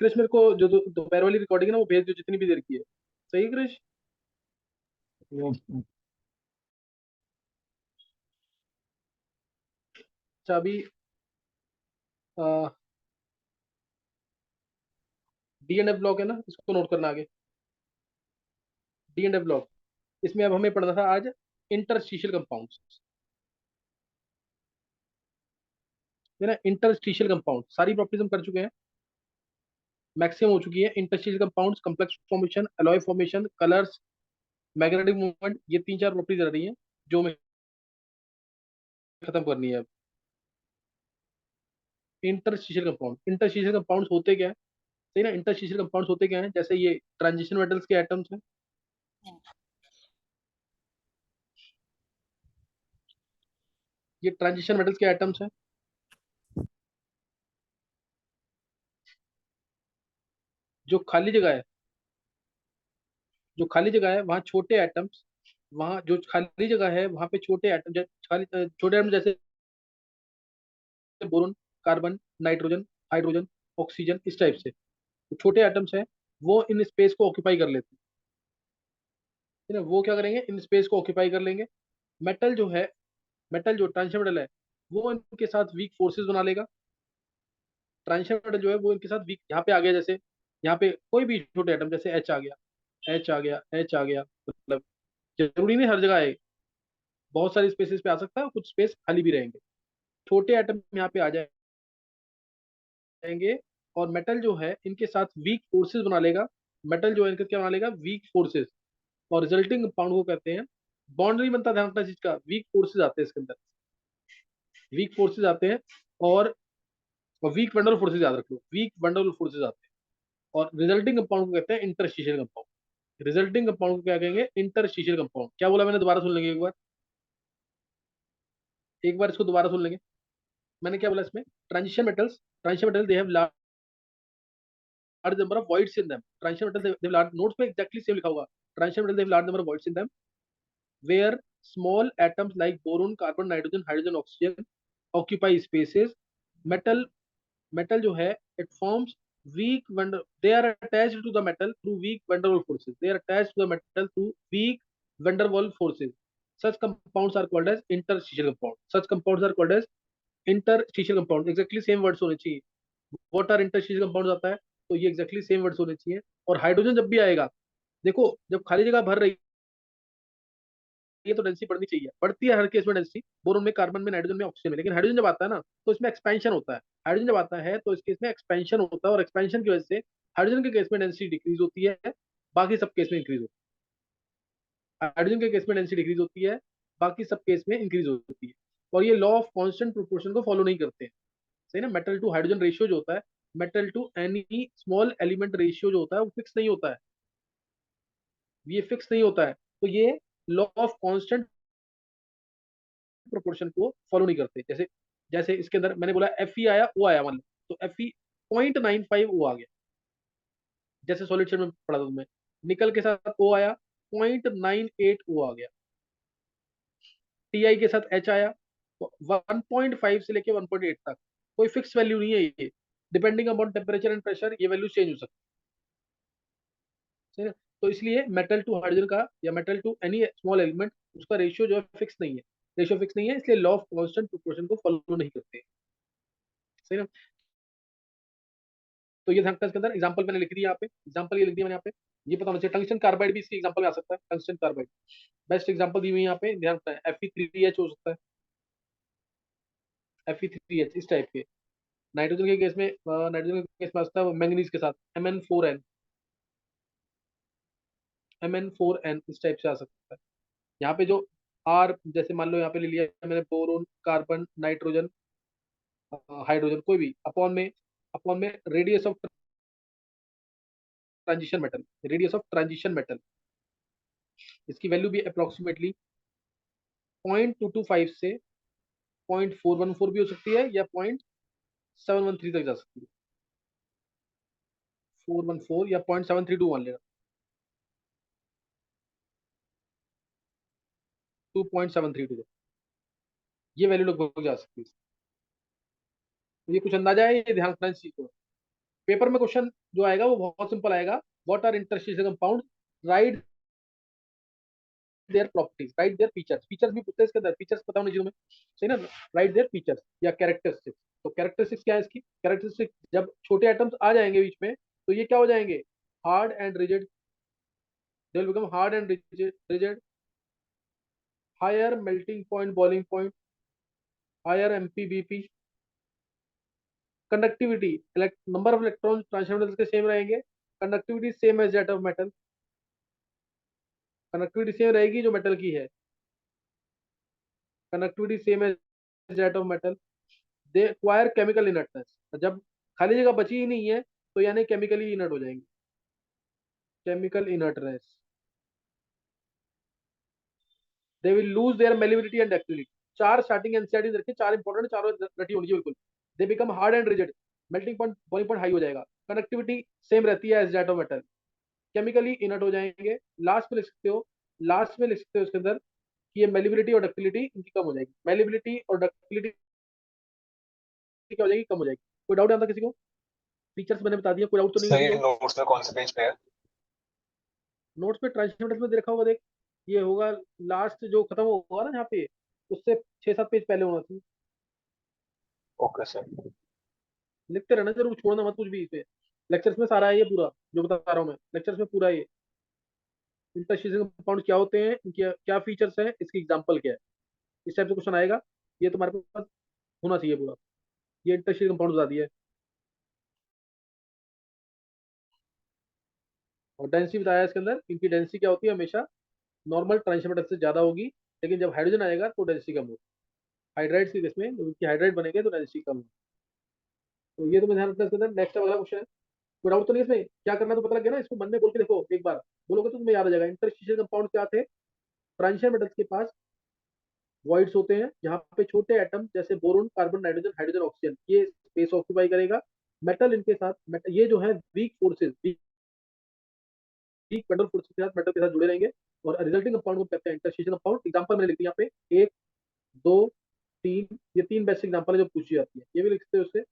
कृष मेरे को जो दोपहर वाली रिकॉर्डिंग है ना वो भेज दो, जितनी भी देर की है। सही है कृष? अच्छा अभी डी एंड एफ ब्लॉक है ना, इसको नोट करना आगे। डी एंड एफ ब्लॉक, इसमें अब हमें पढ़ना था आज इंटरस्टिशियल कंपाउंड्स, है ना। इंटरस्टिशियल कंपाउंड सारी प्रॉपर्टीज हम कर चुके हैं, मैक्सिमम हो चुकी है। Interstitial compounds, complex formation, alloy formation, colours, magnetic movement, ये तीन चार प्रॉपर्टीज रह रही हैं जो हमें खत्म करनी है अब। इंटरस्टिशियल कंपाउंड्स होते क्या है? सही ना, इंटरस्टिशियल कंपाउंड्स होते क्या है, जैसे ये ट्रांजिशन मेटल्स के एटम्स हैं। ये ट्रांजिशन मेटल्स के एटम्स हैं। जो खाली जगह है, जो खाली जगह है वहाँ छोटे एटम्स, वहाँ जो खाली जगह है वहाँ पे छोटे एटम, खाली छोटे एटम जैसे boron, carbon, nitrogen, hydrogen, oxygen, इस टाइप से तो छोटे एटम्स हैं, वो इन स्पेस को ऑक्यूपाई कर लेते हैं। है ना, वो क्या करेंगे, इन स्पेस को ऑक्यूपाई कर लेंगे। मेटल जो है, मेटल जो ट्रांजिशन मेटल है, वो इनके साथ वीक फोर्सेस बना लेगा। ट्रांजिशन मेटल जो है वो इनके साथ वीक, यहाँ पे आ गया जैसे, यहाँ पे कोई भी छोटे एटम जैसे एच आ गया, एच आ गया, एच आ गया, मतलब जरूरी नहीं हर जगह आए, बहुत सारे स्पेसिस पे आ सकता है, कुछ स्पेस खाली भी रहेंगे। छोटे एटम यहाँ पे आ जाएंगे, और मेटल जो है इनके साथ वीक फोर्सेस बना लेगा। मेटल जो है इनके क्या बना लेगा, वीक फोर्सेस, और रिजल्टिंग कंपाउंड को कहते हैं। बॉन्ड नहीं बनता, ध्यान रखना चीज का, वीक फोर्सेस आते हैं इसके अंदर, वीक फोर्सेस आते हैं। और वीक वंडरफुल फोर्सेस याद रख लो, वीक वंडरफुल फोर्सेस आते हैं। और रिजल्टिंग कंपाउंड को कहते हैं इंटरस्टिशियल कंपाउंड। रिजल्टिंग कंपाउंड को क्या कहेंगे, इंटरस्टिशियल कंपाउंड। क्या बोला मैंने, दोबारा सुन लेंगे एक बार, एक बार इसको दोबारा सुन लेंगे। मैंने क्या बोला इसमें, transition metals they have large number of voids in them. Transition metals they have large, notes पे exactly same लिखा होगा। Transition metals they have large number of voids in them, where small atoms like boron, carbon, nitrogen, hydrogen, oxygen occupy spaces. Metal, metal जो है, it forms weak van, they are attached to the metal through weak van der Waals forces. They are attached to the metal through weak van der Waals forces. Such compounds are called as interstitial compounds. Such compounds are called as interstitial compounds. Exactly same words होने चाहिए। What are interstitial compounds आता है, तो ये exactly same words होने चाहिए। और hydrogen जब भी आएगा, देखो जब खाली जगह भर रही है तो डेंसिटी बढ़नी चाहिए, बढ़ती है हर केस में डेंसिटी, बोरोन में, कार्बन में, नाइट्रोजन में, ऑक्सीजन में। लेकिन हाइड्रोजन जब आता है ना, तो इसमें एक्सपेंशन होता है। हाइड्रोजन जब आता है तो इस केस में एक्सपेंशन होता है, और एक्सपेंशन की वजह से हाइड्रोजन के केस में डेंसिटी डिक्रीज होती है, बाकी सब केस में इंक्रीज होती है। हाइड्रोजन के केस में डेंसिटी डिक्रीज होती है, बाकी सब केस में इंक्रीज होती है। और ये लॉ ऑफ कांस्टेंट प्रोपोर्शन को फॉलो नहीं करते हैं। सही ना, मेटल टू हाइड्रोजन रेशियो जो होता है, metal to any small element ratio जो होता है वो फिक्स नहीं होता है, ये फिक्स नहीं होता है। तो ये लॉ ऑफ कांस्टेंट प्रोपोर्शन को फॉलो नहीं करते। जैसे, जैसे इसके अंदर मैंने बोला एफ ई आया, ओ आया मान लो, तो एफ ई 0.95 ओ आ गया, जैसे सॉलिड स्टेट में पढ़ा था तुम्हें। निकल के साथ ओ आया, 0.98 ओ आ गया। टी आई के साथ एच आया, तो 1.5 से लेके 1.8 तक, कोई फिक्स वैल्यू नहीं है ये, depending upon temperature and pressure ये वैल्यू चेंज हो सकती है। तो इसलिए मेटल टू हाइड्रोजन का, या metal to any small element, उसका रेशियो जो है फिक्स नहीं है, रेशियो फिक्स नहीं है, इसलिए लॉ ऑफ कांस्टेंट प्रोपोर्शन को फॉलो नहीं करते। सही ना। तो ये ध्यान रखना, इसके अंदर एग्जांपल मैंने लिख दिया यहाँ पे, एग्जांपल ये लिख दिया मैंने यहाँ पे। ये पता होना चाहिए, टंगस्टन कार्बाइड भी इसकी एग्जांपल में आ सकता है। टंगस्टन कार्बाइड बेस्ट एग्जांपल दी हुई है यहाँ पे, ध्यान रखना है। Fe3H हो सकता है, Fe3H इस टाइप के। नाइट्रोजन के केस में, नाइट्रोजन के केस में आ सकता है मैंगनीज के साथ Mn4n, Mn4n इस टाइप से आ सकता है। यहाँ पे जो आर, जैसे मान लो यहाँ पे ले लिया मैंने, बोरोन, कार्बन, नाइट्रोजन, हाइड्रोजन, कोई भी, अपॉन में, अपॉन में radius of transition metal, radius of transition metal, इसकी वैल्यू भी अप्रोक्सीमेटली 0.225 से 0.414 भी हो सकती है, या 0.713 तक जा सकती है। 414 या 0.732 मान लेना, 2.732, ये वैल्यू लगभग जा सकती है। तो ये कुछ अंदाजा है, ये ध्यान रखना इस चीज को। पेपर में क्वेश्चन जो आएगा वो बहुत सिंपल आएगा, what are interstitial compound, right their properties, right their features, features भी पूछते हैं इसके अंदर, फीचर्स पता होने चाहिए तुम्हें, सही ना, राइट देयर फीचर्स या कैरेक्टरिस्टिक्स। तो कैरेक्टरिस्टिक्स क्या है इसकी, कैरेक्टरिस्टिक्स जब छोटे एटम्स आ जाएंगे बीच में तो ये क्या हो जाएंगे, hard and rigid, they will become hard and rigid, higher melting point, boiling point, higher MPBP, conductivity, number of electron transmitters के सेम रहेंगे, conductivity same as that of metal, conductivity same रहेगी जो मेटल की है, conductivity same as that of metal, they acquire chemical inertness, जब खाली जगह बची ही नहीं है तो यानी केमिकली इनर्ट हो जाएंगे, chemical inertness, they will lose their malleability and ductility. चार स्टार्टिंग एनसीईआरटी रखे, चार इंपॉर्टेंट, चारों रटी होनी चाहिए बिल्कुल। They become hard and rigid, melting point, boiling point high हो जाएगा, कंडक्टिविटी सेम रहती है as that of metal, chemically inert हो जाएंगे। लास्ट में लिख सकते हो, लास्ट में लिख सकते हो इसके अंदर कि ये मेलिबिलिटी और डक्टिलिटी इनकी कम हो जाएगी, मेलिबिलिटी और डक्टिलिटी क्या हो जाएगी, कम हो जाएगी। कोई डाउट आता किसी को, फीचर्स मैंने बता दिया, कोई डाउट तो नहीं है सही, किसी को। नोट्स में कौन से पेज पे है? नोट्स पे ट्रांसलेटर्स में देखा होगा, देख ये होगा लास्ट जो खत्म होगा ना यहाँ पे, उससे 6-7 पेज पहले होना चाहिए। Okay sir. लिखते रहना जरूर, छोड़ना मत कुछ भी इसे, लेक्चर्स में सारा है ये पूरा जो बता रहा हूँ मैं, लेक्चर्स में पूरा ये इंटरस्टिशियल कंपाउंड क्या होते हैं, इनके क्या फीचर्स हैं, इसकी एग्जांपल क्या है, इस टाइप से क्वेश्चन आएगा, ये तुम्हारे पास होना चाहिए पूरा, ये इंटरस्टिशियल कंपाउंड बता दिया है। और डेंसिटी बताया है इसके अंदर, इनकी डेंसिटी क्या होती है, हमेशा नॉर्मल ट्रांसमिटर से ज्यादा होगी, लेकिन जब हाइड्रोजन आएगा तो डेंसिटी कम होगी, हाइड्राइड्स की केस में जब इनकी हाइड्राइड बनेंगे तो डेंसिटी कम होगी। तो ये तुम्हें ध्यान रखना है इसके अंदर। नेक्स्ट अगला क्वेश्चन है, कोई डाउट तो नहीं इसमें, क्या करना है तो पता लग गया ना, इसको मन में बोल के देखो एक बार, बोलोगे तो तुम्हें याद आ जाएगा। इंटरस्टिशियल कंपाउंड क्या थे, ट्रांजिशन मेटल्स के पास वॉइड्स होते हैं, यहाँ पे छोटे एटम जैसे boron, carbon, nitrogen, hydrogen, oxygen, ये स्पेस ऑक्यूपाई करेगा। मेटल इनके साथ ये जो है weak forces, weak metal forces के साथ, मेटल के साथ जुड़े रहेंगे, और रिजल्टिंग कंपाउंड को कहते हैं इंटरस्टिशियल कंपाउंड। एग्जांपल मैंने लिख दिया यहाँ पे, 1, 2, 3, ये 3 बेस्ट एग्जांपल है जो पूछी जाती है, ये भी लिख सकते हो उससे।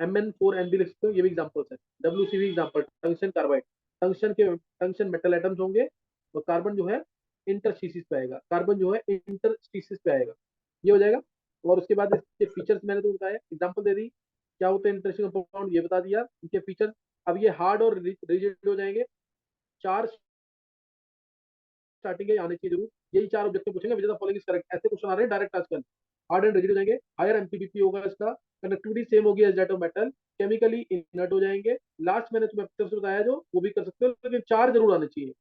Mn4 N भी लिख सकते हो, ये भी एग्जांपल्स है। WCV example, tungsten carbide, tungsten metal atoms होंगे, और कार्बन जो है इंटरस्टीसिस पे आएगा, कार्बन जो है इंटरस्टीसिस पे आएगा, ये हो जाएगा। और उसके बाद इसके फीचर्स मैंने तो बताया, एग्जांपल दे दी, क्या होते हैं इंटरस्टिशियल कंपाउंड ये बता दिया, इनके फीचर्स। अब ये हार्ड और रिजिड हो जाएंगे, चार स्टार्टिंग है आने की जरूर, यही चार ऑब्जेक्टिव पूछेंगे, which of the following is correct, ऐसे क्वेश्चन आ रहे हैं डायरेक्ट आजकल। हार्ड एंड रिजिड हो जाएंगे, हायर एमपीबीपी होगा इसका, कंडक्टिविटी सेम होगी as that of metal, chemically inert हो जाएंगे। लास्ट मैंने तुम्हें से बताया जो, वो भी कर सकते हो, लेकिन चार जरूर आने चाहिए।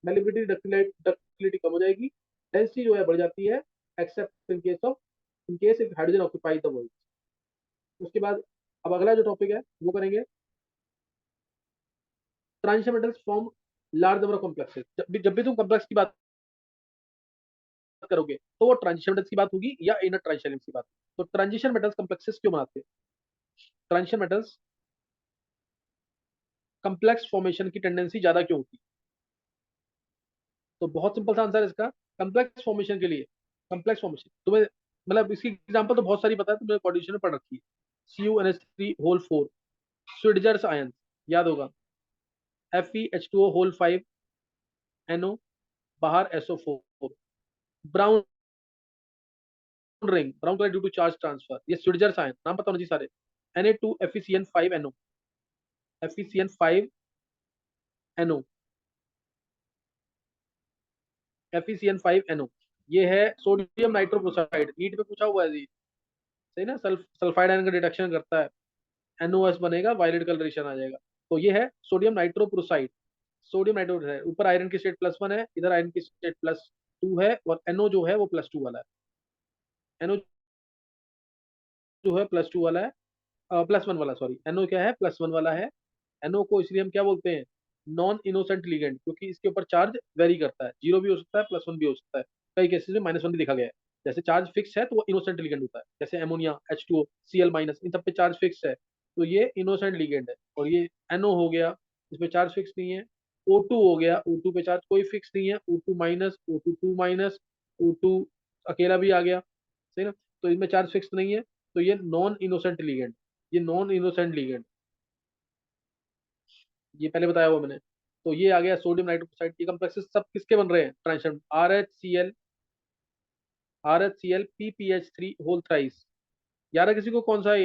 मेलिबिलिटी, डक्टिलिटी कम हो जाएगी, डेंसिटी जो है बढ़ जाती है, accept in case of, in case if hydrogen occupy the world. उसके बाद अब अगला जो टॉपिक है वो करेंगे, transition metals form large number of complexes. जब भी तुम कॉम्प्लेक्स की बात करोगे तो वो ट्रांजिशन मेटल्स की बात होगी या इनर ट्रांजिशन की बात। तो ट्रांजिशन मेटल्स कॉम्प्लेक्सेस क्यों बनाते हैं, ट्रांजिशन मेटल्स कॉम्प्लेक्स फॉर्मेशन की टेंडेंसी ज्यादा क्यों होती है, तो बहुत सिंपल सा आंसर है इसका, कॉम्प्लेक्स फॉर्मेशन के लिए, कॉम्प्लेक्स फॉर्मेशन तुम्हें, मतलब इसकी एग्जांपल तो बहुत सारी पता है, तुमने कॉन्डिशन में पढ़ रखी है, CuNH3 होल 4, स्विट्जर्स आयन याद होगा, FeH2O होल 5, NO, बाहर SO4, brown ring, brown colour due to charge transfer, ये स्विट्जर्स आयन, नाम पता होना चाहिए सारे, Na2FeCN5NO, FeCN5NO, FeCN5NO, ये है सोडियम नाइट्रोक्लोराइड, नीट में पूछा हुआ है जी, सही ना, सल्फाइड आयन का डिटेक्शन करता है, NOS बनेगा, वायलेट कलरेशन आ जाएगा। तो ये है सोडियम नाइट्रोक्लोराइड, सोडियम नाइट्रोक्लोराइड, ऊपर आयरन की स्टेट +1 है, इधर आयरन की स्टेट +2 है, और NO जो है वो +2 वाला है, NO जो है +2 वाला है, +1 वाला, सॉरी, NO क्या है, +1 वाला है। NO को इसलिए हम क्या बोलते हैं, नॉन इनोसेंट लिगेंड, क्योंकि इसके ऊपर चार्ज वेरी करता है, 0 भी हो सकता है, +1 भी हो सकता है, कई केसेस में -1 भी देखा गया है। जैसे चार्ज फिक्स है तो वो इनोसेंट लिगेंड होता है, जैसे एमोनिया, H2O, Cl-, इन सब पे चार्ज फिक्स है, तो ये इनोसेंट लिगेंड है। और ये NO हो गया, इसमें चार्ज फिक्स नहीं है। O2 हो गया, O2 पे चार्ज कोई फिक्स नहीं है, O2-, O2-2-, O2 अकेला भी आ गया, सही ना, तो इसमें चार्ज फिक्स नहीं है, तो ये नॉन इनोसेंट लिगेंड, ये नॉन इनोसेंट लिगेंड। ये पहले बताया हुआ मैंने। तो ये आ गया सोडियम नाइट्रोक्साइड। ये कम्प्लेक्सेस सब किसके बन रहे हैं transition? R H C L PPH3 whole thrice. यार है किसी को कौन सा है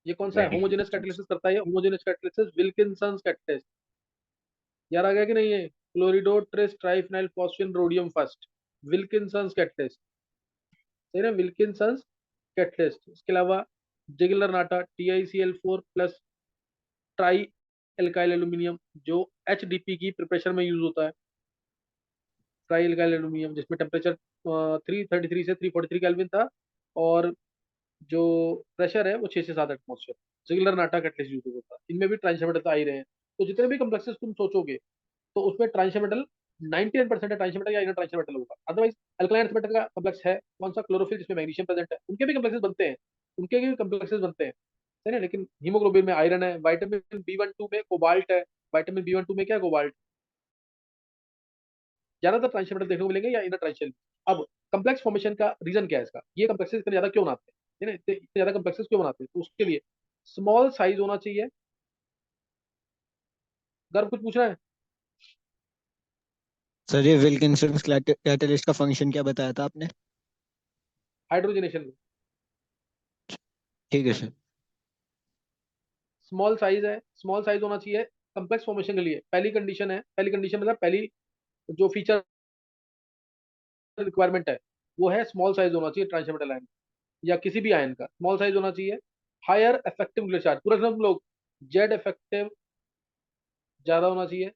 ये कौन सा है? Very homogeneous interesting. कैटालिसिस करता है ये। Homogeneous catalysis Wilkinson's catalyst. यार आ गया कि नहीं? है chloridotris triphenyl phosphine rhodium first, Wilkinson's catalyst. सही ना, विल्किंसंस कैटलिस्ट। इसके अलावा Ziegler Natta TiCl4 plus trialkyl aluminium, जो HDP की प्रिपरेशन में यूज होता है। ट्राई एल्काइल एल्यूमिनियम जिसमें टेम्परेचर 333 से 343 केल्विन था, और जो प्रेशर है वो 6 से 7 एटमोसफेयर। जिगलर नाटा कैटलिस्ट यूज होता है। इनमें भी ट्रांसमेटल आ ही रहे हैं। तो जितने भी कम्प्लेक्सेस तुम सोचोगे, तो उसमें ट्रांसमेटल 99% है ट्रांसमेटल या इनर ट्रांसमेटल होगा। अदरवाइज अल्कलाइन अर्थ मेटल का कम्प्लेक्स है कौन सा? क्लोरोफिल, जिसमें मैग्नीशियम प्रेजेंट है। उनके भी कम्प्लेक्सेस बनते हैं, उनके भी कम्प्लेक्सेस बनते हैं, है ना। लेकिन हीमोग्लोबिन में आयरन है, विटामिन B12 में कोबाल्ट है। विटामिन B12 में क्या है? कोबाल्ट। ज्यादातर ट्रांसमेटल देखने को मिलेंगे या इनर ट्रांसमेटल। अब कम्प्लेक्स फॉर्मेशन का रीजन क्या है इसका? ये कम्प्लेक्सेस इतने ज्यादा क्यों बनाते हैं, है ना, इतने ज्यादा कम्प्लेक्सेस क्यों बनाते हैं? तो उसके लिए स्मॉल साइज होना चाहिए। गर्व कुछ पूछना है? सर ये विल्किंसन कैटलिस्ट का फंक्शन क्या बताया था आपने? हाइड्रोजनेशन। ठीक है सर। स्मॉल साइज है, स्मॉल साइज होना चाहिए कम्प्लेक्स फॉर्मेशन के लिए। पहली कंडीशन है, पहली कंडीशन मतलब पहली जो फीचर रिक्वायरमेंट है, वो है स्मॉल साइज होना चाहिए ट्रांसमेटल आयन या किसी भी आयन का। स्मॉल साइज होना चाहिए। हायर इफेक्टिव न्यूक्लियर चार्ज, पूरा सब लोग जेड इफेक्टिव ज्यादा होना चाहिए,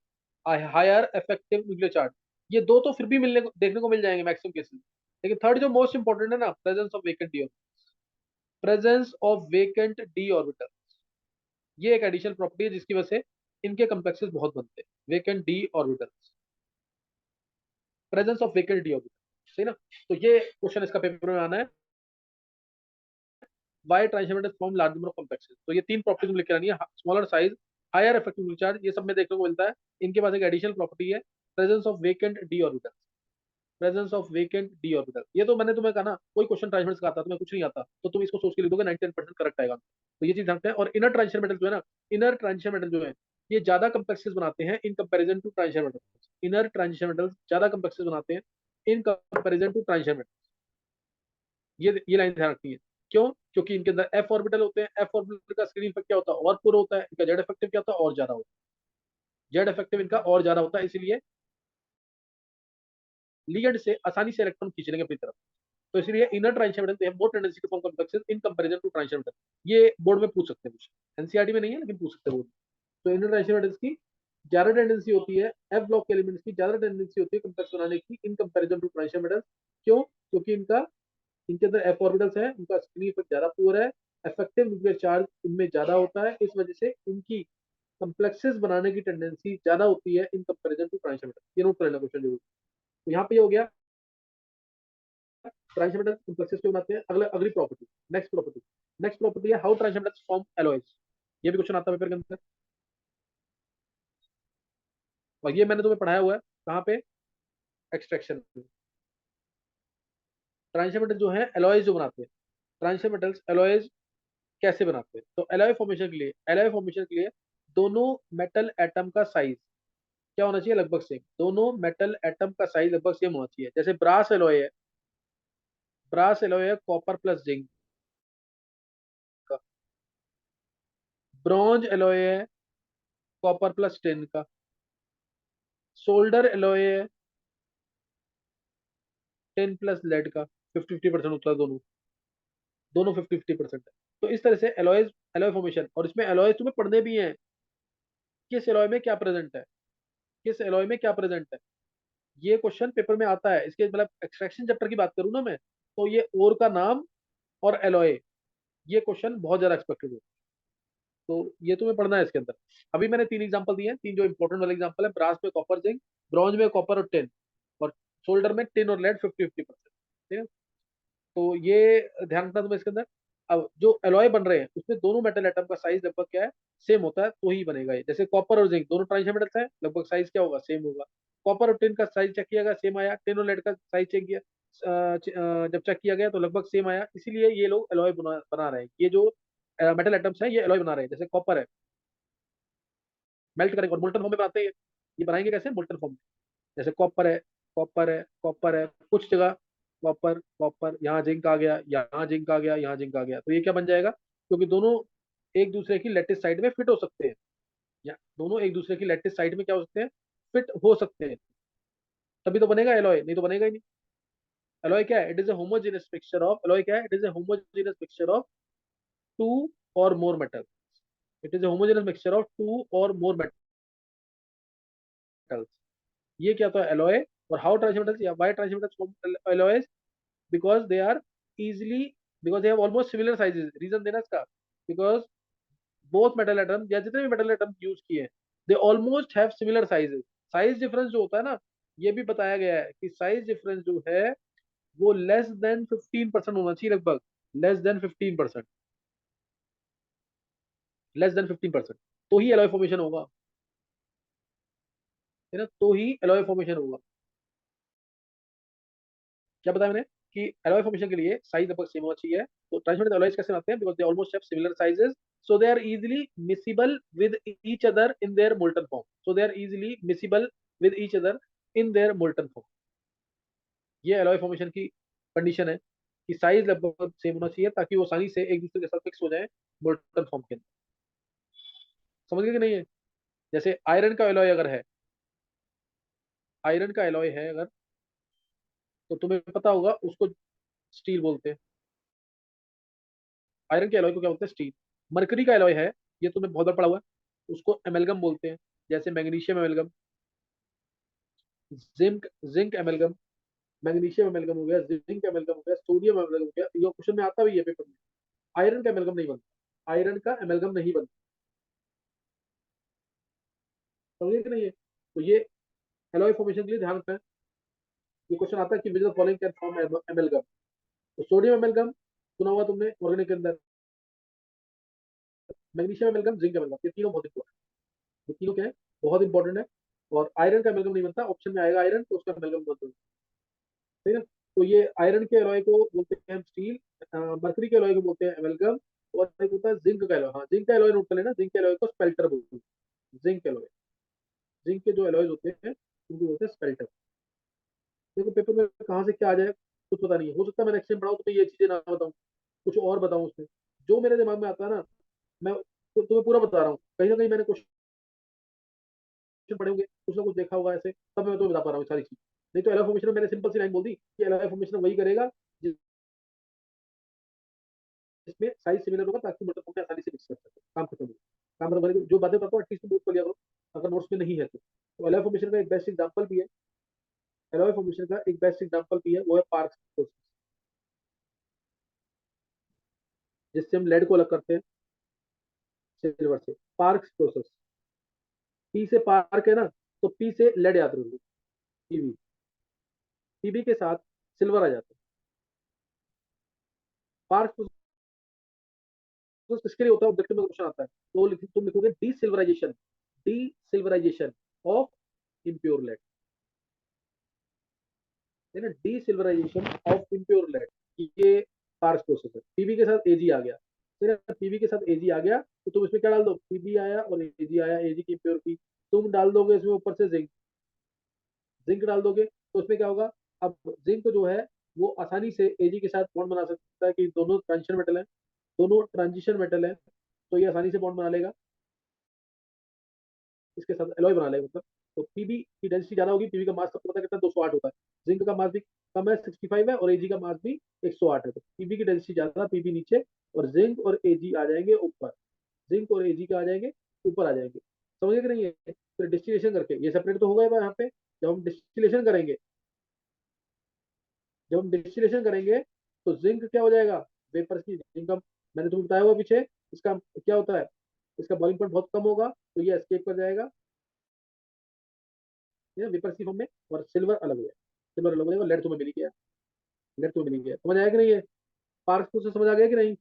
हायर इफेक्टिव न्यूक्लियर चार्ज। ये दो तो फिर भी मिलने को देखने को मिल जाएंगे मैक्सिमम केसेस। लेकिन थर्ड जो मोस्ट इंपॉर्टेंट है ना, presence of vacant D orbital. Presence of vacant D orbital, ये एक एडिशनल प्रॉपर्टी है जिसकी वजह से इनके कम्प्लेक्सेस बहुत बनते हैं। Vacant D orbital, presence of vacant D orbital, सही ना। तो ये क्वेश्चन इसका पेपर में आना है। Why transmitted form large number of complexes. तो ये तीन प्रॉपर्टी लिख के आनी है। Smaller size, higher effective charge, ये सब में देखने को मिलता है। इनके पास एक एडिशनल प्रॉपर्टी है, presence of vacant D orbital. Presence of vacant D orbital, ये तो मैंने तुम्हें कहा ना, कोई क्वेश्चन ट्रांसमिटेड का आता तुम्हें कुछ नहीं आता तो तुम इसको सोच के लिख दोगे 99% करेक्ट आएगा। तो ये चीज जानते हैं। और इनर ट्रांसमिटेड जो है ना, इनर ट्रांसमिटेड जो है, ये ज्यादा कम्प्लेक्सेस बनाते हैं in comparison to transmitted. Inner transmitted ज्यादा कम्प्लेक्सेस बनाते हैं इन कंपेरिजन टू ट्रांसमिटेड। ये लाइन ध्यान रखनी है। क्यों? क्योंकि इनके अंदर एफ ऑर्बिटल होते हैं। एफ ऑर्बिटल का स्क्रीन इफेक्ट क्या होता है? और पूरा होता है। इनका जेड इफेक्टिव क्या होता है? और ज्यादा होता है। जेड इफेक्टिव इनका और ज्यादा होता है, इसलिए लिगेंड से आसानी से इलेक्ट्रॉन खींच लेंगे अपनी तरफ। तो इसलिए inner transmittance they have more tendency to form complexes in comparison to transmittance. ये बोर्ड में पूछ सकते हैं कुछ, एनसीईआरटी में नहीं है लेकिन पूछ सकते हैं बोर्ड। तो इनर ट्रांसमिटेंस की ज्यादा टेंडेंसी होती है, एफ ब्लॉक के एलिमेंट्स की ज्यादा टेंडेंसी होती है कम्प्लेक्स बनाने की इन कंपैरिजन टू ट्रांसमिटेंस। क्यों? क्योंकि इनके अंदर एफ ऑर्बिटल्स हैं, उनका स्क्रीन इफेक्ट ज्यादा पुअर है, इफेक्टिव न्यूक्लियर चार्ज इनमें ज्यादा होता है। इस वजह से इनकी कम्प्लेक्सेस बनाने की टेंडेंसी ज्यादा होती है इन कंपैरिजन टू ट्रांसमिटेंस। ये नोट कर लेना क्वेश्चन जरूर। तो यहाँ पे ये हो गया ट्रांसमिटेंस कम्प्लेक्सेस क्यों बनाते हैं। अगली प्रॉपर्टी, नेक्स्ट प्रॉपर्टी है हाउ ट्रांसमिटेंस फॉर्म एलॉयज। ये भी क्वेश्चन आता है पेपर के अंदर, और ये मैंने तुम्हें पढ़ाया हुआ है कहाँ पे? एक्सट्रैक्शन में। ट्रांसमिटेंस जो है एलॉयज जो बनाते हैं, ट्रांसमिटेंस एलॉयज कैसे बनाते हैं? तो एलॉय फॉर्मेशन के लिए दोनों मेटल एटम का साइज क्या होना चाहिए? लगभग सेम। दोनों मेटल एटम का साइज लगभग सेम होना चाहिए। जैसे ब्रास एलॉय है कॉपर प्लस जिंक का। ब्रॉन्ज एलॉय है कॉपर प्लस टिन का। सोल्डर एलॉय है टिन प्लस लेड का। 50-50% होता है दोनों, 50-50% है। तो इस तरह से एलॉय फॉर्मेशन, और इसमें एलॉय तुम्हें पढ़ने भी हैं, किस एलॉय में क्या प्रेजेंट है, किस एलॉय में क्या प्रेजेंट है। ये क्वेश्चन पेपर में आता है। इसके मतलब एक्सट्रैक्शन चैप्टर की बात करूँ ना मैं, तो ये ओर का नाम और एलॉय, ये क्वेश्चन बहुत ज्यादा एक्सपेक्टेड है। तो ये तुम्हें पढ़ना है इसके अंदर। अभी मैंने तीन एग्जांपल दिए हैं, तीन जो इंपॉर्टेंट वाले एग्जांपल है, ब्रास में कॉपर जिंक, ब्रॉन्ज में कॉपर और टिन, और सोल्डर में टिन और लेड 50-50%। ठीक है, तो ये ध्यान रखना तुम्हें इसके अंदर। अब जो एलॉय बन रहे हैं उसमें दोनों मेटल एटम का साइज लगभग क्या है? सेम होता है, तो ही बनेगा ये। जैसे कॉपर और जिंक दोनों ट्रांजिशन मेटल्स हैं, लगभग साइज क्या होगा? सेम होगा। कॉपर और टिन का साइज चेक किया गया, सेम आया। टिन और लेड का साइज चेक किया, जब चेक किया गया तो लगभग सेम आया। इसीलिए ये लोग एलॉय बना रहे हैं। ये जो मेटल एटम्स हैं, ये एलॉय बना रहे हैं। जैसे कॉपर है, मेल्ट करेंगे और मोल्टन फॉर्म में बनाते हैं। ये बनाएंगे कैसे? मोल्टन फॉर्म में। जैसे कॉपर है, कॉपर है, कॉपर है, कुछ जगह कॉपर कॉपर, यहाँ जिंक आ गया, यहाँ जिंक आ गया, यहाँ जिंक आ गया, तो ये क्या बन जाएगा? क्योंकि दोनों एक दूसरे की लेटिस साइड में फिट हो सकते हैं, या दोनों एक दूसरे की लेटिस साइड में क्या हो सकते हैं? फिट हो सकते हैं, तभी तो बनेगा एलॉय, नहीं तो बनेगा ही नहीं। एलॉय क्या है? It is a homogeneous mixture of, alloy क्या है? It is a homogeneous mixture of two or more metal. It is a homogeneous mixture of two or more metals. ये क्या होता है? एलॉय। और हाउ ट्रांसमेटल्स, या why transmetals form alloys? Because they are easily, because they have almost similar sizes. Reason देना इसका, because both metal atom या जितने भी मेटल एटम यूज किए, they almost have similar sizes. Size difference जो होता है ना, ये भी बताया गया है कि साइज डिफरेंस जो है वो लेस देन 15% होना चाहिए, लगभग लेस देन 15%, लेस देन 15%, तो ही एलॉय फॉर्मेशन होगा, है ना? तो ही एलॉय फॉर्मेशन होगा। क्या बताया मैंने? कि एलॉय फॉर्मेशन के लिए साइज लगभग सेम होना चाहिए। तो ट्रांसमेटल एलॉयज कैसे आते हैं? Because they almost have similar sizes, so they are easily miscible with each other in their molten form, so they are easily miscible with each other in their molten form। ये alloy formation की condition है कि size लगभग same होना चाहिए ताकि वो आसानी से एक दूसरे के साथ मिक्स हो जाए मोल्टन फॉर्म के अंदर। समझ गए कि नहीं है? जैसे आयरन का एलॉय अगर है, आयरन का एलॉय है अगर, तो तुम्हें पता होगा उसको स्टील बोलते हैं। आयरन के एलॉय को क्या बोलते हैं? स्टील। मरकरी का एलॉय है, ये तुमने बहुत बार पढ़ा हुआ है, उसको एमेल्गम बोलते हैं। जैसे मैग्नीशियम एमेल्गम, जिंक जिंक एमेल्गम, मैग्नीशियम एमेल्गम हो गया, जिंक एमेल्गम हो गया, सोडियम एमेल्गम हो गया। ये क्वेश्चन में आता भी है पेपर में। आयरन का एमेल्गम नहीं बनता, आयरन का एमेल्गम नहीं बनता। समझिए कि नहीं है? तो ये एलॉय फॉर्मेशन के लिए ध्यान रखना है। ये क्वेश्चन आता है कि विच फॉलोइंग कैन फॉर्म एमेल्गम। तो सोडियम एमेल्गम सुना हुआ तुमने ऑर्गेनिक के अंदर, मैग्नीशियम एमेल्गम, जिंक एमेल्गम, ये तीनों बहुत इंपॉर्टेंट। ये तीनों क्या है? बहुत इंपॉर्टेंट है। और आयरन का एमेल्गम नहीं बनता, ऑप्शन में आएगा आयरन तो उसका एमेल्गम बनता है। ठीक है? तो ये आयरन के एलॉय को बोलते हैं हम स्टील, मरकरी के एलॉय को बोलते हैं एमेल्गम, और एक होता है जिंक का एलॉय। हाँ, जिंक का एलॉय नोट कर लेना, जिंक के एलॉय को स्पेल्टर बोलते हैं। जिंक एलॉय, जिंक के जो एलॉयज होते हैं उनको बोलते हैं स्पेल्टर। देखो पेपर में कहाँ से क्या आ जाए कुछ पता नहीं है, हो सकता है मैं नेक्स्ट टाइम पढ़ाऊँ तो मैं ये चीजें ना बताऊँ, कुछ और बताऊँ उसमें। जो मेरे दिमाग में आता है ना, मैं तुम्हें पूरा बता रहा हूँ। कहीं ना कहीं मैंने क्वेश्चन पढ़े होंगे, कुछ ना कुछ देखा होगा ऐसे, तब मैं तुम्हें बता पा रहा हूँ सारी चीज। नहीं तो एलॉय फॉर्मेशन में मैंने सिंपल सी लाइन बोल दी कि एलॉय फॉर्मेशन वही करेगा जिसमें साइज सिमिलर होगा, ताकि मतलब आसानी से मिक्स कर सके, काम खत्म हो। काम खत्म होने के जो बातें बताता हूँ एटलीस्ट नोट कर लिया करो, अगर नोट्स में नहीं है तो एलॉय फॉर्मेशन का एक बेस्ट एग्जांपल भी है, एलॉय फॉर्मेशन का एक बेस्ट एग्जांपल भी है, वो है पार्क्स प्रोसेस, जिससे हम लेड को अलग करते हैं सिल्वर से। पार्क्स प्रोसेस, पी से पार्क है ना, तो पी से लेड याद रखो, पीबी, पीबी के साथ सिल्वर आ जाता है। पार्क्स प्रोसेस किसके लिए होता है? ऑब्जेक्टिव में क्वेश्चन आता है तो तुम लिखोगे desilverization, desilverization of impure lead, है ना? Desilverization of impure lead, ये पार्क्स प्रोसेस है। पीबी के साथ एजी आ गया, फिर पीबी के साथ एजी आ गया तो तुम इसमें क्या डाल दो? पीबी आया और एजी आया, एजी की इम्प्योरिटी तुम डाल दोगे इसमें, ऊपर से जिंक, जिंक डाल दोगे तो उसमें क्या होगा? अब जिंक जो है वो आसानी से एजी के साथ बॉन्ड बना सकता है, कि दोनों ट्रांजिशन मेटल है, दोनों ट्रांजिशन मेटल है, तो ये आसानी से बॉन्ड बना लेगा, इसके साथ एलॉय बना लेगा मतलब। तो पीबी की डेंसिटी ज्यादा होगी, पीबी का मास सबको पता कितना 208 होता है, जिंक का मास भी कम है 65 है, और एजी का मास भी 108 है। तो पीबी की डेंसिटी ज्यादा, पीबी नीचे, और जिंक और एजी आ जाएंगे ऊपर, जिंक और एजी का आ जाएंगे ऊपर आ जाएंगे। समझ कि नहीं है? फिर डिस्टिलेशन करके ये सेपरेट तो होगा यहाँ पे। जब हम डिस्टिलेशन करेंगे, जब हम डिस्टिलेशन करेंगे तो जिंक क्या हो जाएगा? वेपर की जिंक का, मैंने तुम्हें बताया हुआ पीछे, इसका क्या होता है? इसका बॉइलिंग पॉइंट बहुत कम होगा, तो ये एस्केप कर जाएगा वेपर की फॉर्म में, और सिल्वर अलग हो जाएगा, सिल्वर अलग हो जाएगा, लेड तुम्हें मिल गया, लेड तुम्हें मिल गया। समझ आया कि नहीं है? पार्क्स प्रोसेस समझ आ गया कि नहीं?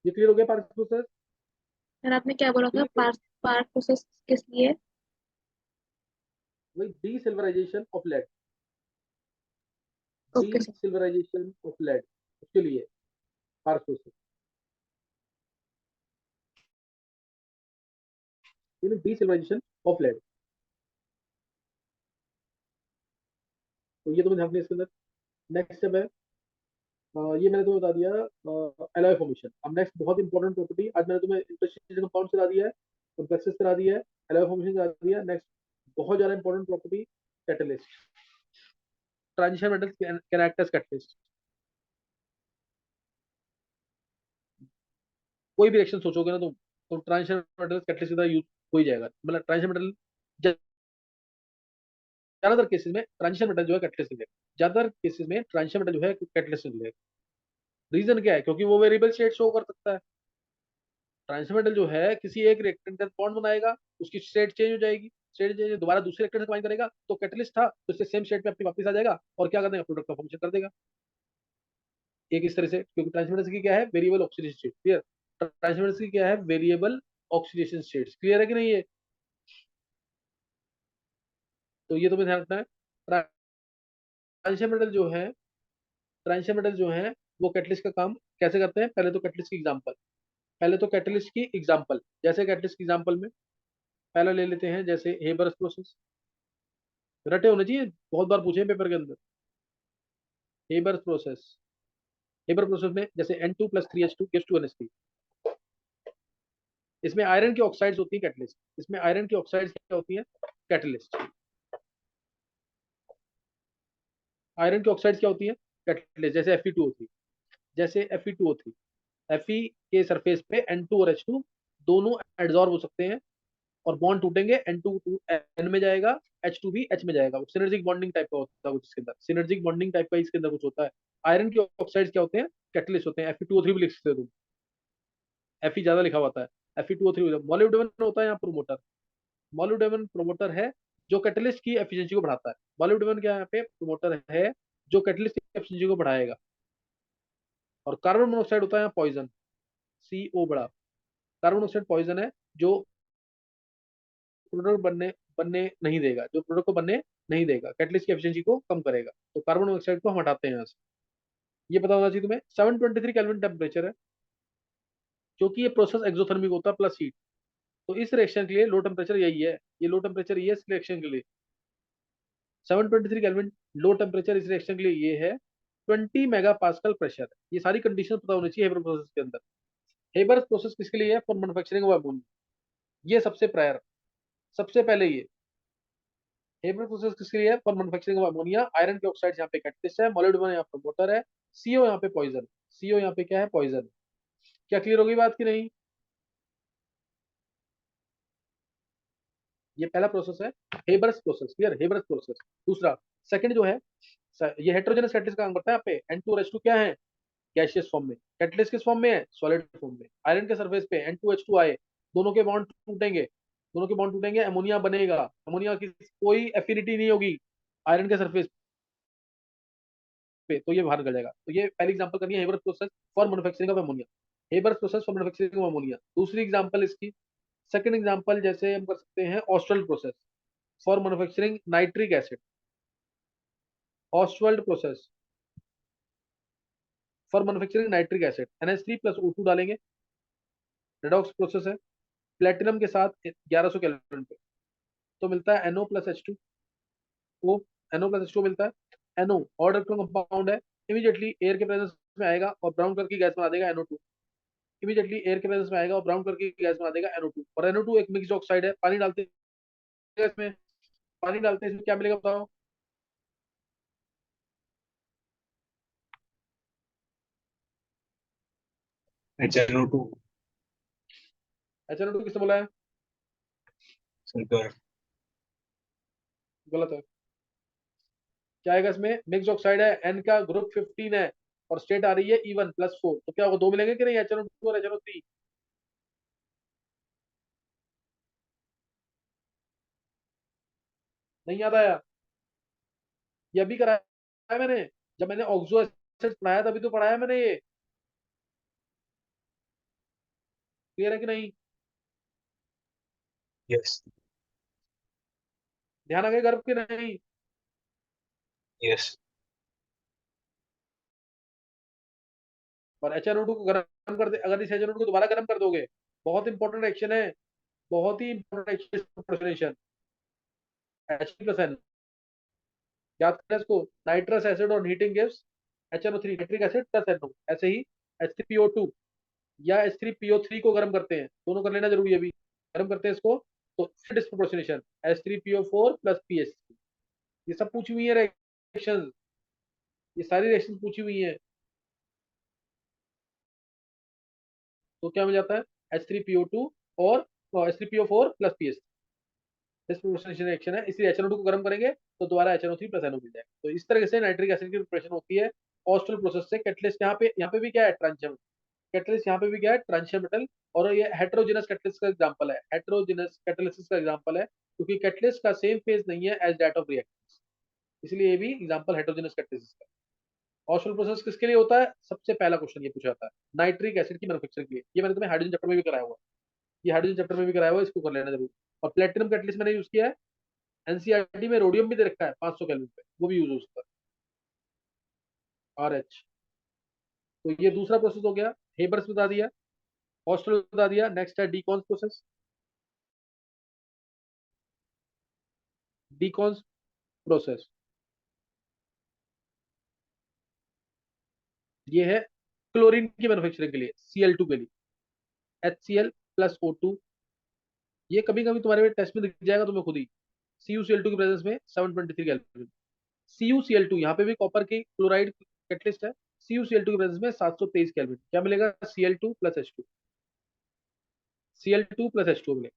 ये क्लियर हो गया पार्क्स प्रोसेस? सर आपने क्या बोला था? ठीक है, पार्क पार्क प्रोसेस किस लिए? वही desilverization of lead, okay sir. Desilverization of lead, उसके लिए फार प्रोसेस, डीसिल्वराइजेशन ऑफ लेड। तो ये तुम्हें ध्यान रखना है इसके अंदर। नेक्स्ट स्टेप है, ये मैंने तुम्हें बता दिया एलॉय फॉर्मेशन। अब नेक्स्ट बहुत इंपॉर्टेंट प्रॉपर्टी, आज मैंने तुम्हें इंटरस्टेशियल कंपाउंड करा दिया है, कॉम्प्लेक्सेस करा दिया है, एलॉय फॉर्मेशन करा दिया है। नेक्स्ट बहुत ज्यादा important property, catalyst. Transition metals can act as catalyst. कोई भी रिएक्शन सोचोगे ना तुम, तो ट्रांजिशन मेटल कैटलिस्ट की तरह यूज हो ही जाएगा। मतलब ट्रांजिशन मेटल ज्यादातर केसेस में ट्रांजिशन मेटल जो है कैटलिस्ट है, ज्यादातर केसेस में ट्रांजिशन मेटल जो है कैटलिस्ट है। रीजन क्या है? क्योंकि वो वेरिएबल स्टेट शो कर सकता है। ट्रांजिशन मेटल जो है किसी एक रिएक्टेंट के साथ बॉन्ड बनाएगा, उसकी स्टेट चेंज हो जाएगी, स्टेट चेंज दोबारा दूसरे रिएक्टेंट से कंबाइन करेगा, तो कैटलिस्ट था तो इससे सेम स्टेट में अपनी वापस आ जाएगा और क्या कर देगा, प्रोडक्ट का फॉर्मेशन कर देगा। एक इस तरह से, क्योंकि ट्रांजिशन मेटल की क्या है, variable oxidation state. Clear? Transition metal की क्या है, वेरिएबल ऑक्सीडेशन स्टेट्स। क्लियर है कि नहीं ये? तो ये तुम्हें ध्यान रखना है। ट्रांजिशन मेटल जो है, ट्रांजिशन मेटल जो है वो कैटलिस्ट का काम कैसे करते हैं? पहले तो कैटलिस्ट की एग्जांपल, पहले तो कैटलिस्ट की एग्जांपल, जैसे कैटलिस्ट की एग्जांपल में पहला ले लेते हैं, जैसे हेबर्स प्रोसेस। रटे होने चाहिए, बहुत बार पूछे पेपर के अंदर। हेबर्स प्रोसेस, हेबर प्रोसेस में जैसे N2+3H2 gives 2NH3। इसमें आयरन की ऑक्साइड्स होती है कैटलिस्ट, इसमें आयरन की ऑक्साइड्स क्या होती है, कैटलिस्ट। आयरन की ऑक्साइड्स क्या होती है, कैटलिस्ट। जैसे Fe2O3, जैसे Fe2O3, Fe के सरफेस पे N2 और H2 दोनों एडजॉर्ब हो सकते हैं और बॉन्ड टूटेंगे, N2 N में जाएगा, H2 भी H में जाएगा। सिनर्जिक बॉन्डिंग टाइप का होता है कुछ इसके अंदर, सिनर्जिक बॉन्डिंग टाइप का इसके अंदर कुछ होता है। आयरन की ऑक्साइड्स क्या होते हैं, कैटलिस्ट होते हैं। Fe2O3 भी लिख सकते हो तुम, Fe ज्यादा लिखा हुआ है। Fe2O3 मॉलिब्डेनम होता है यहाँ प्रोमोटर। मॉलिब्डेनम प्रोमोटर है जो कैटलिस्ट की एफिशिएंसी को बढ़ाता है। मॉलिब्डेनम क्या यहाँ पे प्रोमोटर है जो कैटलिस्ट की एफिशिएंसी को बढ़ाएगा। और कार्बन मोनोऑक्साइड होता है पॉइजन, CO बड़ा। कार्बन मोनोऑक्साइड पॉइजन है जो प्रोडक्ट बनने बनने नहीं देगा, जो प्रोडक्ट को बनने नहीं देगा, कैटलिस्ट की एफिशिएंसी को कम करेगा। तो कार्बन मोनोऑक्साइड को हम हटाते हैं यहाँ से। ये पता होना चाहिए तुम्हें। 723 केल्विन टेम्परेचर है, क्योंकि ये प्रोसेस एक्सोथर्मिक होता है प्लस हीट। तो इस रिएक्शन के लिए लो टेम्परेचर यही है, ये लो टेम्परेचर ये इस रिएक्शन के लिए 723 केल्विन लो टेम्परेचर इस रिएक्शन के लिए ये है। 20 मेगा पास्कल प्रेशर। ये सारी कंडीशन पता होनी चाहिए हेबर प्रोसेस के अंदर। हेबर प्रोसेस किसके लिए है, फॉर मैन्युफैक्चरिंग ऑफ अमोनिया। ये सबसे प्रायर, सबसे पहले ये हेबर प्रोसेस किसके लिए है, for manufacturing of ammonia. Iron के ऑक्साइड यहाँ पे कैटलिस्ट है, मोलिब्डेनम यहाँ पे मोटर है, CO यहाँ पे पॉइजन, CO यहाँ पे क्या है, पॉइजन। क्या क्लियर होगी बात की नहीं? ये पहला प्रोसेस है, Haber's process. Clear? Haber's process. दूसरा, सेकंड जो है, ये हेटेरोजेनस कैटलिस्ट का काम करता है। यहाँ पे N2 और H2 क्या है, गैसियस फॉर्म में। कैटलिस्ट किस फॉर्म में है, सॉलिड फॉर्म में। आयरन के सरफेस पे N2H2 आए, दोनों के बॉन्ड टूटेंगे, दोनों के बॉन्ड टूटेंगे, अमोनिया बनेगा। अमोनिया की कोई एफिनिटी नहीं होगी आयरन के सरफेस पे, तो ये बाहर निकल जाएगा। तो ये पहली एग्जांपल करनी है, Haber's process for manufacturing of ammonia. Haber's process for manufacturing of ammonia. दूसरी एग्जांपल इसकी, सेकंड एग्जांपल जैसे हम कर सकते हैं Ostwald process for manufacturing nitric acid. Ostwald process for manufacturing nitric acid, NH3+O2 डालेंगे, रेडॉक्स प्रोसेस है। प्लेटिनम के साथ 1100 केल्विन पे तो मिलता है NO+H2, वो NO+H2 मिलता है। NO और कंपाउंड है, इमीडिएटली एयर के प्रेजेंस में आएगा और ब्राउन कलर की गैस बना देगा NO2। इमीडिएटली एयर के प्रेजेंस में आएगा और ब्राउन कलर की गैस बना देगा NO2। और NO2 एक मिक्स्ड ऑक्साइड है, पानी डालते हैं इसमें, पानी डालते हैं इसमें क्या मिलेगा बताओ? HNO2 HNO2 किसने बोला है? सल्फर। गलत है। क्या आएगा इसमें, मिक्स्ड ऑक्साइड है, N का ग्रुप 15 है और स्टेट आ रही है E1+4। तो क्या होगा, दो मिलेंगे कि नहीं, HNO2 और HNO3? नहीं याद आया? ये अभी कराया मैंने, जब मैंने ऑक्सो एसिड पढ़ाया तभी तो पढ़ाया मैंने ये। क्लियर है कि नहीं? यस। ध्यान आ गया गर्भ के नहीं? यस। और HNO2 को गर्म कर दे, अगर इस HNO2 को दोबारा गर्म कर दोगे, बहुत इंपॉर्टेंट एक्शन है, बहुत ही इंपॉर्टेंट एक्शन, H3+N, याद करें इसको, नाइट्रस एसिड और heating gives HNO3, nitric acid plus NO। ऐसे ही H3PO2 या H3PO3 को गर्म करते हैं, दोनों कर लेना जरूरी है, अभी गर्म करते हैं इसको, तो डिस्प्रोपोर्शनेशन H3PO4 प्लस PH3। ये सब पूछी हुई है रिएक्शन, ये सारी रिएक्शन पूछी हुई है। तो क्या मिल जाता है, H3PO2 और H3PO4 plus PH3, disproportionation reaction है, इसलिए HNO2 को गर्म करेंगे तो दोबारा HNO3 प्लस NO मिल जाएगा। तो इस तरह से नाइट्रिक एसिड की प्रिपरेशन होती है ऑस्टल प्रोसेस से। कैटलिस्ट यहाँ पे भी क्या है, ट्रांजिशन, कैटलिस्ट यहाँ पे भी क्या है, ट्रांजिशन मेटल, और ये हेटेरोजेनस कैटलिस्ट का एग्जांपल है, हेटेरोजेनस कैटलिसिस का एग्जांपल है, क्योंकि कैटलिस्ट का सेम फेज नहीं है एज दैट ऑफ रिएक्टेंस, इसलिए ये भी एग्जांपल हेटेरोजेनस कैटलिसिस का। ऑस्टल प्रोसेस किसके लिए होता है, सबसे पहला क्वेश्चन ये पूछा जाता है, नाइट्रिक एसिड की मैन्युफैक्चरिंग के लिए। ये मैंने तुम्हें हाइड्रोजन चैप्टर में भी कराया हुआ, ये हाइड्रोजन चैप्टर में भी कराया हुआ, इसको कर लेना जरूर। और प्लेटिनम कैटलिस्ट मैंने यूज किया है, एनसीईआरटी में रोडियम भी दे रखा है 500 केल्विन पे, वो भी यूज हो सकता है, RH। तो ये दूसरा प्रोसेस हो गया, हेबर्स बता दिया, ऑस्टल बता दिया। नेक्स्ट है डीकॉन्स प्रोसेस, डीकॉन्स प्रोसेस ये है क्लोरीन की मैन्युफैक्चरिंग के लिए, Cl2 के लिए, HCl+O2। ये कभी कभी तुम्हारे टेस्ट में दिख जाएगा तुम्हें खुद ही, CuCl2 की प्रेजेंस में 723 केल्विन। CuCl2 यहाँ पे भी कॉपर की क्लोराइड कैटलिस्ट है, CuCl2 की प्रेजेंस में 723 केल्विन। क्या मिलेगा, Cl2+H2, Cl2+H2 मिलेगा,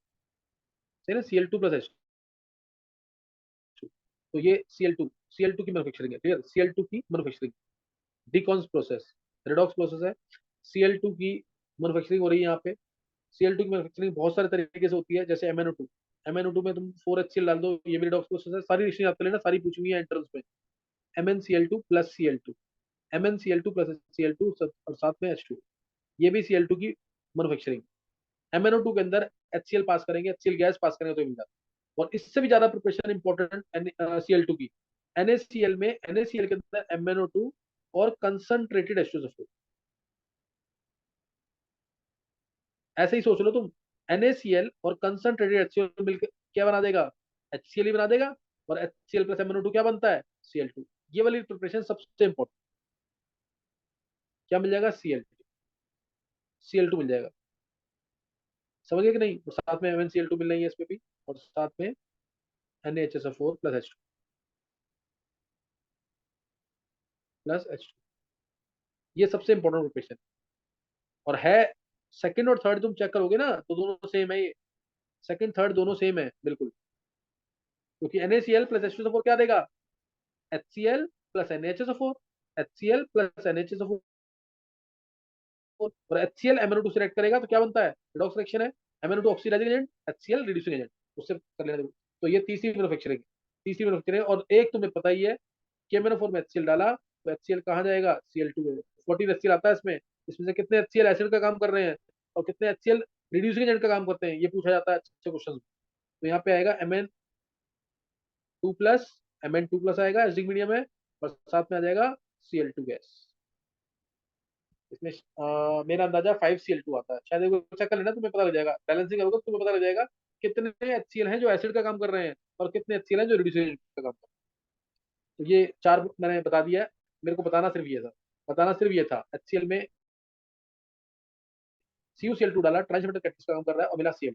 सही ना, Cl2+H2। तो ये Cl2 की मैन्युफैक्चरिंग है, क्लियर, Cl2 की मैन्युफैक्चरिंग। डीकॉन्स प्रोसेस रेडॉक्स प्रोसेस है, Cl2 की मैन्युफैक्चरिंग हो रही है यहाँ पे। Cl2 की मैन्युफैक्चरिंग बहुत सारे तरीके से होती है, जैसे MnO2 में तुम 4HCl डाल दो, ये भी रेडॉक्स प्रोसेस है। सारी रिएक्शन याद कर लेना, सारी पूछी हुई है एंट्रेंस में। MnCl2 plus Cl2, MnCl2 plus Cl2 और साथ में H2, ये भी Cl2 की मैन्युफैक्चरिंग। MnO2 के अंदर HCl पास करेंगे, HCl गैस पास करेंगे तो मिल जाता है। और इससे भी ज्यादा प्रिपरेशन इंपॉर्टेंट Cl2 की, NaCl के अंदर MnO2 और कंसंट्रेटेड H2SO4। ऐसे ही सोच लो तुम, NaCl और कंसंट्रेटेड HCl मिलकर क्या बना देगा, HCl ही बना देगा, और HCl प्लस MnO2 क्या बनता है, Cl2। ये वाली प्रिपरेशन सबसे इंपॉर्टेंट। क्या मिल जाएगा, Cl2 मिल जाएगा, समझ गए कि नहीं। और साथ में MnCl2 मिल रही है इसमें भी, और साथ में NaHSO4 प्लस H2, ये सबसे इंपॉर्टेंट प्रिपरेशन। और है सेकंड और थर्ड तुम चेक करोगे ना तो दोनों सेम है, ये सेकंड थर्ड दोनों सेम है बिल्कुल, क्योंकि NaCl प्लस H2SO4 क्या देगा, HCl plus NaHSO4, HCl plus NaHSO4, और HCl MnO2 से रिएक्ट करेगा तो क्या बनता है, रिडॉक्स रिएक्शन है, MnO2 oxidising agent, HCl reducing agent, उससे कर लेना। तो ये तीसरी मैन्युफैक्चरिंग। और एक तुम्हें पता ही है कि MnO4 में HCl डाला तो HCl कहाँ जाएगा, Cl2 में। 14 HCl आता है इसमें, इसमें से कितने HCl एसिड का काम कर रहे हैं और कितने HCl रिड्यूसिंग एजेंट का काम करते हैं, ये पूछा जाता है अच्छे क्वेश्चन। तो यहाँ पे आएगा Mn2 प्लस आएगा एसिडिक मीडियम है, और साथ में आ जाएगा Cl2 गैस। इसमें मेरा अंदाजा 5Cl2 आता है शायद, एक बार चेक कर लेना, तुम्हें पता लग जाएगा, बैलेंसिंग करोगे तो तुम्हें पता लग जाएगा कितने HCl हैं जो एसिड का काम कर रहे हैं और कितने HCl हैं जो रिड्यूसिंग का काम कर रहे हैं। तो ये चार मैंने बता दिया है, मेरे को बताना सिर्फ ये था HCl में CuCl2 डाला, ट्रांसमिटर कैटलिस्ट का काम कर रहा है और मिला Cl।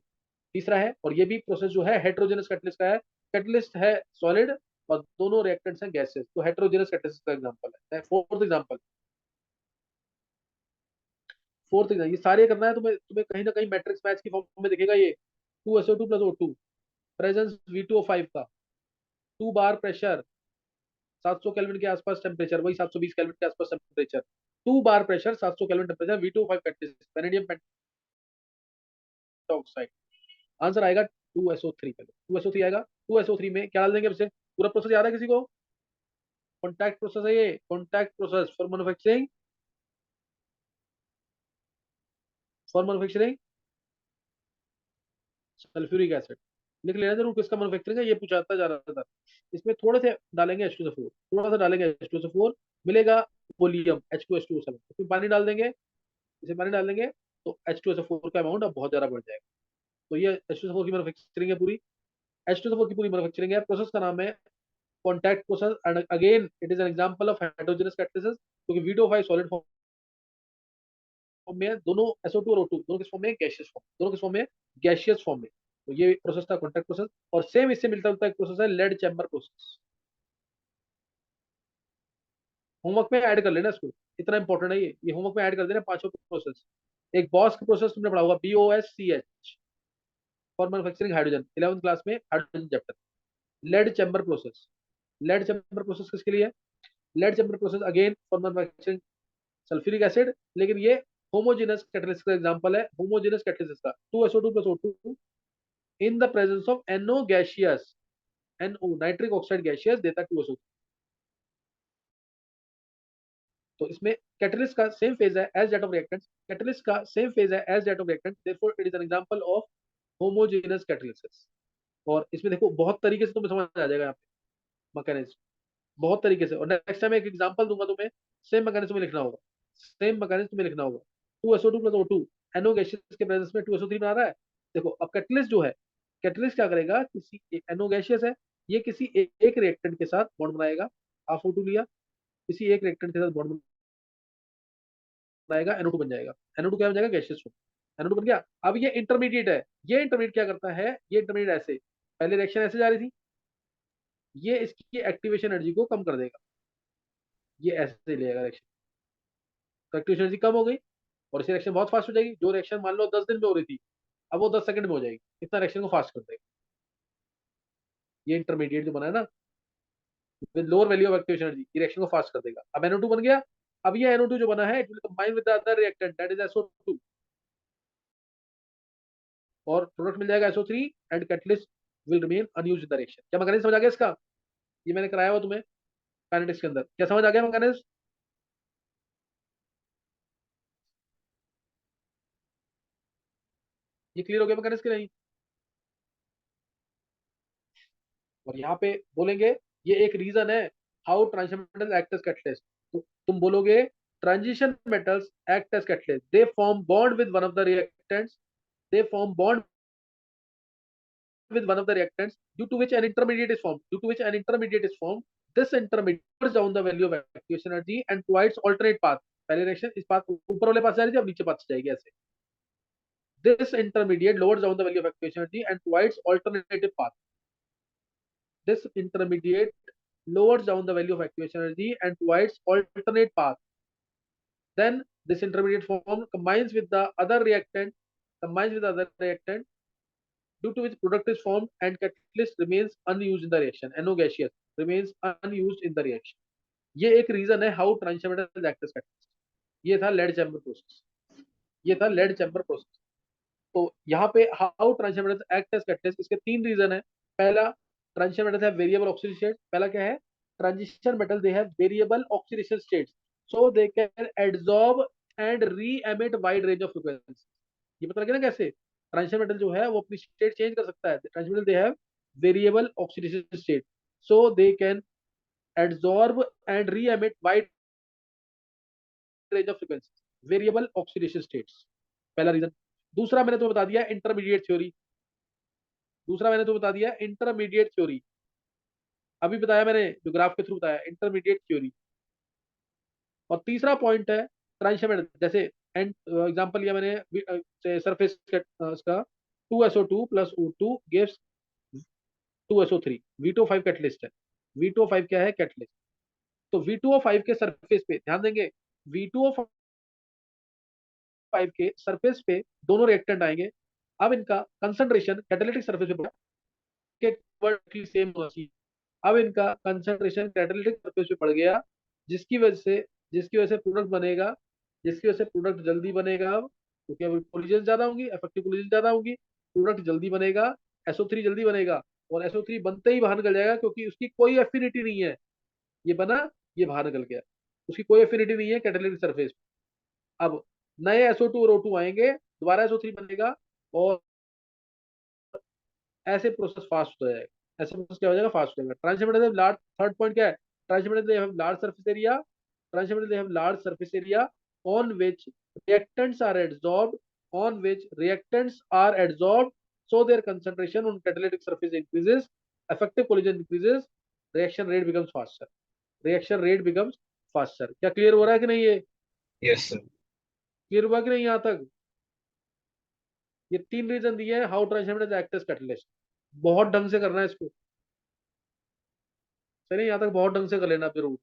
तीसरा है, और ये भी प्रोसेस जो है हेटेरोजेनस कैटलिस्ट का है, कैटलिस्ट है सॉलिड और दोनों रिएक्टेंट्स हैं गैसेस, तो हेटेरोजेनस कैटलिस्ट का एग्जांपल है। फोर्थ एग्जांपल ये सारे करना है तुम्हें, कहीं ना कहीं मैट्रिक्स मैच की फॉर्म में दिखेगा ये, 2SO2 plus O2, presence V2O5 का, 2 बार प्रेशर, 700 केल्विन के आसपास टेम्परेचर, वही 720 केल्विन के आसपास temperature, 2 bar pressure, 700 kelvin temperature, V2O5 catalyst, vanadium pentoxide. Answer आएगा 2SO3 का, 2SO3 आएगा। 2SO3 में क्या डाल देंगे, अब से पूरा प्रोसेस याद है किसी को, कॉन्टैक्ट प्रोसेस है ये, contact process for manufacturing sulphuric acid. लिख लेना जरूर किसका मैन्युफैक्चरिंग है, ये पूछा जाता है ज्यादातर। इसमें थोड़े से डालेंगे H2SO4, थोड़ा सा डालेंगे H2SO4, मिलेगा वॉल्यूम H2SO7, इसमें पानी डाल देंगे, इसे पानी डाल देंगे तो H2SO4 का अमाउंट अब बहुत ज्यादा बढ़ जाएगा। तो ये H2SO4 की मैन्युफैक्चरिंग है पूरी, H2SO4 की पूरी मैन्युफैक्चरिंग है। प्रोसेस का नाम है contact process, and again it is an example of heterogeneous catalysis, क्योंकि V2O5 सॉलिड फॉर्म में है, दोनों SO2 और O2 दोनों किस फॉर्म में, गैसियस फॉर्म, दोनों किस फॉर्म में, गैसियस फॉर्म में। तो ये प्रोसेस था कॉन्टैक्ट प्रोसेस। और सेम इससे मिलता जुलता एक प्रोसेस है लेड चैम्बर प्रोसेस। होमवर्क में ऐड कर लेना इसको, इतना इंपॉर्टेंट है ये होमवर्क में ऐड कर देना पांचों प्रोसेस। एक बॉस का प्रोसेस तुमने पढ़ा होगा, BOSCH, for manufacturing hydrogen, 11th class में hydrogen chapter. Lead chamber process, lead chamber process किसके लिए? Lead chamber process again for manufacturing sulphuric acid, लेकिन ये होमोजेनस कैटालिसिस का एग्जांपल है, होमोजेनस कैटालिसिस का 2SO2 plus O2 in the presence of NO gaseous, NO nitric oxide gaseous देता 2SO2। तो इसमें कैटलिस्ट का सेम फेज है as that of reactant, catalyst का सेम फेज है as that of reactant, therefore it is an example of homogeneous catalysis. और इसमें देखो बहुत तरीके से तुम्हें समझ आ जाएगा यहाँ पे मैकेनिज्म, बहुत तरीके से। और नेक्स्ट टाइम एक एग्जांपल दूंगा तुम्हें, सेम मैकेनिज्म में लिखना होगा, सेम मैकेनिज्म में लिखना होगा। 2SO2 plus O2 NO gaseous के प्रेजेंस में 2SO3 बना रहा है। देखो अब कैटलिस्ट जो है, कैटलिस्ट क्या करेगा, किसी NO गैसियस है, ये किसी एक रिएक्टेंट के साथ बॉन्ड बनाएगा, हाफ O2 लिया, किसी एक रिएक्टेंट के साथ बॉन्ड बनाएगा, NO2 बन जाएगा। NO2 क्या बन जाएगा, गैसियस फॉर्म, NO2 बन गया। अब ये इंटरमीडिएट है, ये इंटरमीडिएट क्या करता है, ये इंटरमीडिएट ऐसे, पहले रिएक्शन ऐसे जा रही थी, ये इसकी एक्टिवेशन एनर्जी को कम कर देगा, ये ऐसे लेगा रिएक्शन, तो एक्टिवेशन एनर्जी कम हो गई और इसी रिएक्शन बहुत फास्ट हो जाएगी। जो रिएक्शन मान लो 10 दिन में हो रही थी, अब वो 10 सेकंड में हो जाएगी, इतना रिएक्शन को फास्ट कर देगा। ये इंटरमीडिएट जो बना है ना, with lower value of activation energy, ये रिएक्शन को फास्ट कर देगा। अब NO2 बन गया, अब ये NO2 जो बना है it will combine with the other reactant that is SO2, और प्रोडक्ट मिल जाएगा SO3 and catalyst will remain unused in the reaction. क्या मैकेनिज्म समझ आ गया इसका? ये मैंने कराया हुआ तुम्हें काइनेटिक्स के अंदर, क्या समझ आ गया मैकेनिज्म? ये क्लियर हो गया मैकेनिज्म की नहीं? और यहाँ पे बोलेंगे ये एक रीजन है how transition metals act as catalyst. तो तुम बोलोगे transition metals act as catalyst, they form bond with one of the reactants, they form bond with one of the reactants due to which an intermediate is formed, due to which an intermediate is formed, this intermediate lowers down the value of activation energy and provides alternate path। पहले reaction इस path ऊपर वाले पास जा रही थी, अब नीचे path जाएगी ऐसे। this intermediate lowers down the value of activation energy and provides alternative path, this intermediate lowers down the value of activation energy and provides alternate path, then this intermediate form combines with the other reactant, combines with the other reactant, due to which product is formed and catalyst remains unused in the reaction, NO gaseous remains unused in the reaction। ये एक reason है how transition metals act as catalyst. ये था lead chamber process, ये था lead chamber process. तो यहाँ पे how transition metals act as catalyst, इसके तीन रीजन है। पहला, transition metals have variable oxidation state. पहला क्या है, transition metal they have variable oxidation states, so they can absorb and reemit wide range of frequency. ये पता लगे ना कैसे ट्रांजिशन मेटल जो है वो अपनी स्टेट चेंज कर सकता है। Transition metal they have variable oxidation state, so they can absorb and reemit wide range of frequency, variable oxidation states, पहला रीजन। दूसरा मैंने तुम्हें बता दिया इंटरमीडिएट थ्योरी, दूसरा मैंने तुम्हें बता दिया इंटरमीडिएट थ्योरी, अभी बताया मैंने जो ग्राफ के थ्रू बताया इंटरमीडिएट थ्योरी। और तीसरा पॉइंट है ट्रांजिशन मेटल, जैसे एग्जांपल लिया मैंने सरफेस का 2SO2 plus O2 gives 2SO3, V2O5 catalyst है, V2O5 क्या है, कैटलिस्ट। तो V2O5 के सरफेस पे ध्यान देंगे, V2O5 के सरफेस पे दोनों रिएक्टेंट आएंगे। अब इनका कंसंट्रेशन कैटालिटिक सरफेस पे बढ़ा, सेम होना चाहिए। अब इनका कंसंट्रेशन कैटालिटिक सरफेस पे बढ़ गया, जिसकी वजह से प्रोडक्ट बनेगा, जिसकी वजह से प्रोडक्ट जल्दी बनेगा। अब क्योंकि अब कोलिजन ज्यादा होंगी, इफेक्टिव कोलिजन ज्यादा होंगी, प्रोडक्ट जल्दी बनेगा, SO3 जल्दी बनेगा। और SO3 बनते ही बाहर निकल जाएगा, क्योंकि उसकी कोई एफिनिटी नहीं है, ये बना, ये बाहर निकल गया, उसकी कोई एफिनिटी नहीं है कैटालिटिक सरफेस। अब नए SO2 और O2 आएंगे, दोबारा SO3 बनेगा, और ऐसे प्रोसेस फास्ट हो जाएगा, ऐसे प्रोसेस क्या हो जाएगा, फास्ट हो जाएगा। Transition metal large, third point क्या है, transition metal large surface area transition metal they have large surface area on which reactants are adsorbed, so their concentration on catalytic surface increases, effective collision increases, reaction rate becomes faster. क्या clear हो रहा है कि नहीं? ये Yes, sir. Clear हुआ कि नहीं यहाँ तक? ये 3 रीजन दिए हैं how transition metal act as catalyst. बहुत ढंग से करना है इसको. चलिए यहाँ तक बहुत ढंग से कर लेना जरूर.